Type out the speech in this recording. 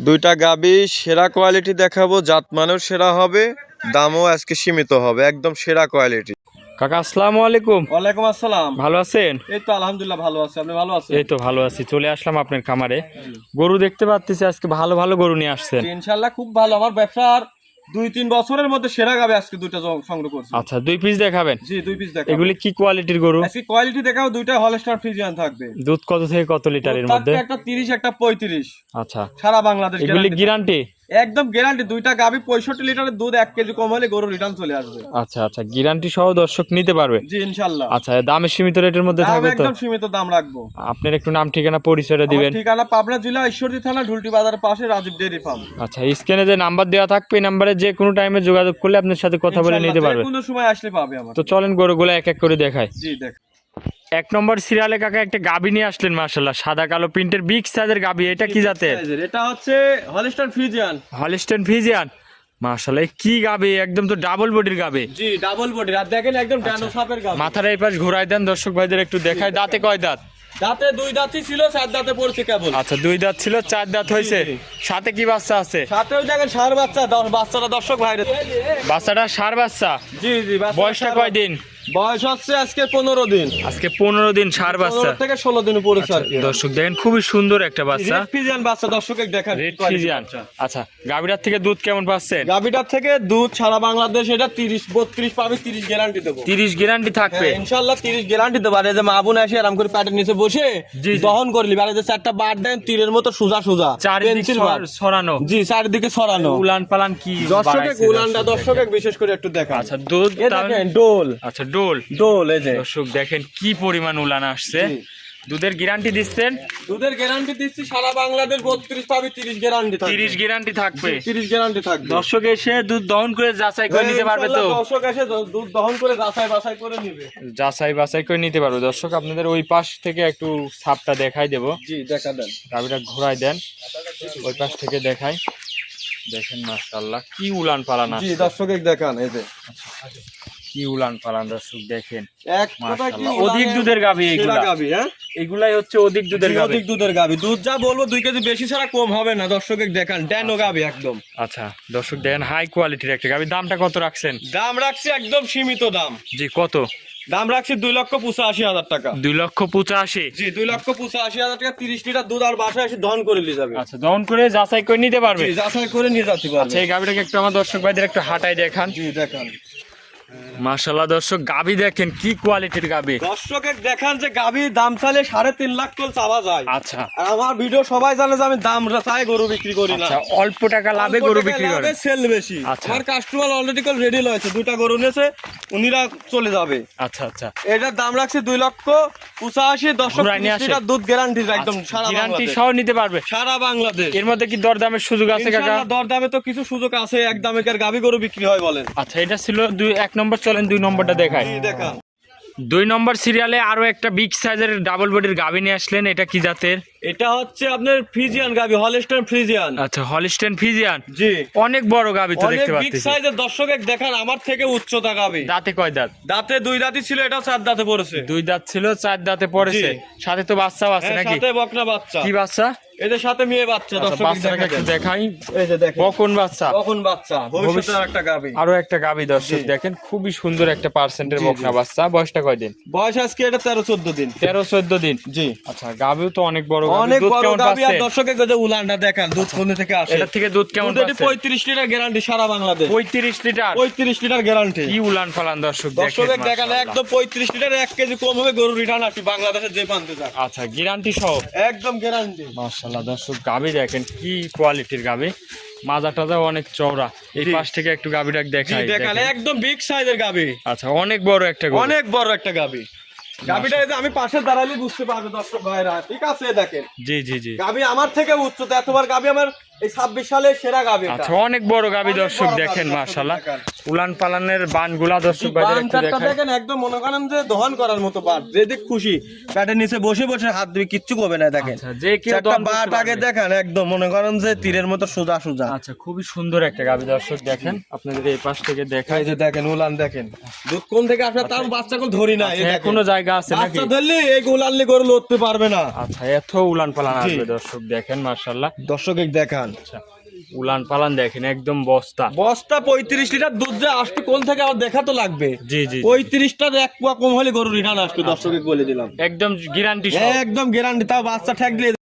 দুইটা গাবি সেরা কোয়ালিটি দেখাবো, জাত মানেও সেরা হবে, দামও আজকে সীমিত হবে, একদম সেরা কোয়ালিটি। কাকা আসসালামু আলাইকুম। ওয়ালাইকুম আসসালাম। ভালো আছেন? এই তো আলহামদুলিল্লাহ ভালো আছি, আপনি ভালো আছেন? এই তো ভালো আছি, চলে আসলাম আপনার খামারে। গরু দেখতে পাচ্ছি আজকে ভালো ভালো গরু নিয়ে আসছেন। ইনশাআল্লাহ খুব ভালো, আমার ব্যবসার 2-3 বছরের মধ্যে সেরা গাবে আজকে দুইটা সংগ্রহ করছি। আচ্ছা, 2 পিস দেখাবেন? জি 2 পিস দেখাবো। এগুলি কি কোয়ালিটির গরু? আজকে কোয়ালিটি দেখাও, দুইটা হলস্টার ফ্রিজিয়ান থাকবে। দুধ কত থেকে কত লিটারের মধ্যে? একটা 30 একটা 35। আচ্ছা, সারা বাংলাদেশ এগুলি গ্যারান্টি? একদম গ্যারান্টি। দুইটা গাবি 65 লিটারের দুধ, 1 কেজি কম হলে গরু রিটার্ন চলে আসবে। আচ্ছা আচ্ছা, গ্যারান্টি সহ দর্শক নিতে পারবে? জি ইনশাআল্লাহ। আচ্ছা, দামে সীমিত রেটের মধ্যে থাকবে তো? একদম সীমিত দাম রাখবো। আপনার একটু নাম ঠিকানা পরিচয়টা দিবেন। ঠিকানা পাবনা জেলা ঈশ্বরদী থানা ঢুলটি বাজারের পাশে রাজীব ডেইরি ফার্ম। আচ্ছা, স্ক্রিনে যে নাম্বার দেওয়া থাকবে এই নাম্বারে যে কোনো টাইমে যোগাযোগ করলে আপনার সাথে কথা বলে নিতে পারবে। কোনো সময় আসলে পাবে আমার। তো চলেন গরুগুলো এক এক করে দেখাই। জি দেখ। 1 নম্বর সিরিয়ালে কাকা একটা গাবি নিয়ে আসলেন, মাশাআল্লাহ সাদা কালো প্রিন্টের বিগ সাইজের গাবি। এটা কি জাতের? এটা হচ্ছে হলস্টাইন ফ্রিজিয়ান। হলস্টাইন ফ্রিজিয়ান, মাশাআল্লাহ কি গাবি, একদম তো ডাবল বডির গাবি। জি ডাবল বডি, আর দেখেন একদম ডানো সাপের গাবি। মাথার এই পাশ ঘোরাই দেন দর্শক ভাইদের একটু দেখায়। দাঁতে কয় দাঁত? দাঁতে 2 দাঁতই ছিল, 4 দাঁতে পড়ছে কেবল। আচ্ছা, 2 দাঁত ছিল, 4 দাঁত হয়েছে। সাথে কি বাচ্চা আছে? সাথেও দেখেন ষাঁড় বাচ্চা, বাচ্চাটা দর্শক ভাইরে। বাচ্চাটা ষাঁড় বাচ্চা? জি জি। বয়সটা কয় দিন? বয়স হচ্ছে আজকে 15 দিন। আজকে 15 দিন ষাঁড় বাচ্চা 15 থেকে 16 দিন পড়েছে আর কি। দর্শক দেখেন খুবই সুন্দর একটা বাচ্চা, রেড ফ্রিজিয়ান বাচ্চা দর্শকে দেখেন। Red Friesian. আচ্ছা, গাবিটার থেকে দুধ কেমন পাচ্ছেন? গাবিটার থেকে দুধ সারা বাংলাদেশ এটা 30-32 পাবে, 30 গ্যারান্টি দেবো। 30 গ্যারান্টি থাকবে ইনশাআল্লাহ 30 গ্যারান্টি দেবো। আর এই যে মা বোন আসে আরাম করে প্যাটের নিচে বসে দহন করলি, আর এই যে 4টা বার দেন তীরের মতো সোজা সোজা, চারিদিকে ছড়ানো। জি চারিদিকে ছড়ানো। উলান পালান কি দর্শকে উলানটা দর্শকে বিশেষ করে একটু দেখা। আচ্ছা, দুধ দেখেন ডোল। আচ্ছা, ডোল ডোল এই যে দর্শক দেখেন কি পরিমাণ উলান আসছে। দুধের গ্যারান্টি দিচ্ছেন? দুধের গ্যারান্টি দিচ্ছি সারা বাংলাদেশ 32 পাবে, 30 গ্যারান্টি থাকবে। 30 গ্যারান্টি থাকবে। 30 গ্যারান্টি থাকবে। দর্শক এসে দুধ দহন করে যাচাই করে নিতে পারবে তো? দর্শক এসে দুধ দহন করে যাচাই বাছাই করে নিবে। যাচাই বাছাই করে নিতে পারবে। দর্শক আপনাদের ওই পাশ থেকে একটু ছাপটা দেখাই দেব। জি দেখা দেন। গাবিটা ঘোরাই দেন, ওই পাশ থেকে দেখাই। দেখেন মাশাআল্লাহ কি উলান পালান জি আছে। দর্শকে দেখান এই যে কি উলান পালান দর্শক দেখেন। এক কথা কি অধিক দুধের গাবি এইগুলা। গাবি হ্যাঁ, এগুলাই হচ্ছে অধিক দুধের গাবি। অধিক দুধের গাবি। দুধ যা বলবো 2 কেজি বেশি ছাড়া কম হবে না। দর্শকে দেখান ড্যানো গাবি একদম। আচ্ছা দর্শক দেখেন হাই কোয়ালিটির একটা গাবি। দামটা কত রাখছেন? দাম রাখছি একদম সীমিত দাম। জি কত? দাম রাখছি 2,85,000 টাকা। 2,85,000? জি 2,85,000 টাকা। 30 লিটার দুধ আর বাসায় এসে দহন করে নিয়ে যাবে। আচ্ছা, দহন করে যাচাই করে নিতে পারবে? জি যাচাই করে নিয়ে যেতে পারবে। আচ্ছা, এই গাবিটাকে একটু আমার দর্শক ভাইদের একটু হাঁটাই দেখান। জি দেখান। মাশাআল্লাহ দর্শক গাবি দেখেন কি কোয়ালিটির গাবি। দর্শকে দেখান যে গাবির দাম চাইলে 3.5 লাখ করে চাওয়া যায়। আচ্ছা, আর আমার ভিডিও সবাই জানে যে আমি দাম চাই গরু বিক্রি করি না। আচ্ছা, অল্প টাকা লাভে গরু বিক্রি করে, সেল বেশি। আচ্ছা। আমার কাস্টমার অলরেডি কল রেডি হয়েছে, 2টা গরু নিয়েছে, উনিরা চলে যাবে। আচ্ছা আচ্ছা, এটার দাম রাখছি 2,85,000। দর্শক ঘুরাই নিয়ে আসে। লিটার দুধ গ্যারান্টি একদম সারা গ্যারান্টি বাংলাদেশ। সহ নিতে পারবে সারা বাংলাদেশ। এর মধ্যে কি দরদামের সুযোগ আছে কাকা? ইনশাআল্লাহ দরদামে তো কিছু সুযোগ আছে, এক দামে কি আর গাবি গরু বিক্রি হয় বলেন? আচ্ছা, এটা ছিল 1 নম্বর। চলেন 2 নম্বরটা দেখাই। জি দেখান। 2 নম্বর সিরিয়ালে আরো একটা বিগ সাইজের ডাবল বডির গাবি নিয়ে আসলেন। এটা কি জাতের? এটা হচ্ছে আপনার ফ্রিজিয়ান গাবি, হলস্টাইন ফ্রিজিয়ান। আচ্ছা, হলস্টাইন ফ্রিজিয়ান। জি অনেক বড় গাবি তো দেখতে অনেক বিগ পাচ্ছি। সাইজের। দর্শক দেখান আমার থেকে উচ্চতা গাবি। দাঁতে কয় দাঁত? দাঁতে 2 দাঁতই ছিল, এটা 4 দাঁতে পড়েছে। 2 দাঁত ছিল, 4 দাঁতে পড়েছে। জি। সাথে তো বাচ্চাও আছে হ্যাঁ, নাকি? সাথে বকনা বাচ্চা। কি বাচ্চা? এদের সাথে মেয়ে বাচ্চা। আচ্ছা, দর্শক বাচ্চাটাকে একটু দেখাই। এই যে দেখেন বকন বাচ্চা। কখন বাচ্চা, ভবিষ্যতের একটা গাবি। আরো একটা গাবি দর্শক দেখেন, খুবই সুন্দর একটা পার্সেন্টের বকনা বাচ্চা। বয়সটা কয় দিন? বয়স আজকে এটা 13-14 দিন। 13-14 দিন। জি আচ্ছা, গাবিও তো অনেক বড় গাবি। অনেক দুধ বড় কেমন গাবি। আর পাচ্ছে? দর্শকের যে উলানটা দেখান, দুধ কোন থেকে আসে। এটা থেকে দুধ কেমন দুধ পাচ্ছে? 35 লিটার গ্যারান্টি সারা বাংলাদেশ। 35 লিটার? 35 litre guarantee. কি উলান ফালান দর্শক দর্শকের দেখান মাশাআল্লাহ। একদম 35 লিটার, 1 কেজি কম হবে গরু রিটার্ন আসি বাংলাদেশের যে প্রান্তে যাক। আচ্ছা, গ্যারান্টি সহ একদম গ্যারান্টি। মাশাআল্লাহ দর্শক গাবি দেখেন কি কোয়ালিটির গাবি। মাজা টাজাও অনেক চওড়া। এই পাশ থেকে একটু গাবিটা জি দেখাই। দেখান একদম বিগ সাইজের গাবি। আচ্ছা, অনেক বড় একটা গরু। অনেক বড় একটা গাবি। গাবিটা এই যে আমি পাশে দাঁড়ালে বুঝতে পারবে দর্শক ভাইরা। ঠিক আছে দেখেন জি জি জি। গাবি আমার থেকে উচ্চতা, এতবার গাবি আমার এই 26 সালে সেরা গাবি। আচ্ছা, অনেক বড় গাবি দর্শক দেখেন মাশাআল্লাহ। উলান পালানের বানগুলা দর্শক ভাইদের একটু দেখাই। দেখেন একদম মনে করেন যে দহন করার মতো বাট, যেদিক খুশি প্যাটের নিচে বসে বসে হাত দিয়ে কিচ্ছু করবে না। দেখেন আচ্ছা, যে কেউ একটা দহন করতে বাট আগে পারবে। দেখেন একদম মনে করেন যে তীরের মতো সোজা সোজা। আচ্ছা, খুবই সুন্দর একটা গাবি দর্শক দেখেন, আপনাদের এই পাশ থেকে দেখাই। এই যে দেখেন উলান দেখেন, দুধ কোন থেকে আসলে তার বাচ্চা কোন ধরি না। এই দেখেন কোনো জায়গা আছে নাকি? বাচ্চা ধরলে এই উলানলি গরু লড়তে পারবে না। আচ্ছা, এত উলান পালান আসবে দর্শক দেখেন মাশাআল্লাহ। দর্শক দেখান আচ্ছা, উলান পালান দেখেন একদম বস্তা। বস্তা 35 লিটার দুধ যে আসবে কোন থেকে আবার দেখা তো লাগবে। জি জি, 35টার এক পোয়া কম হলে গরু রিটার্ন আসবে, দর্শকে বলে দিলাম। একদম গ্যারান্টি। একদম গ্যারান্টি, তাও বাচ্চা ঠেক দিলে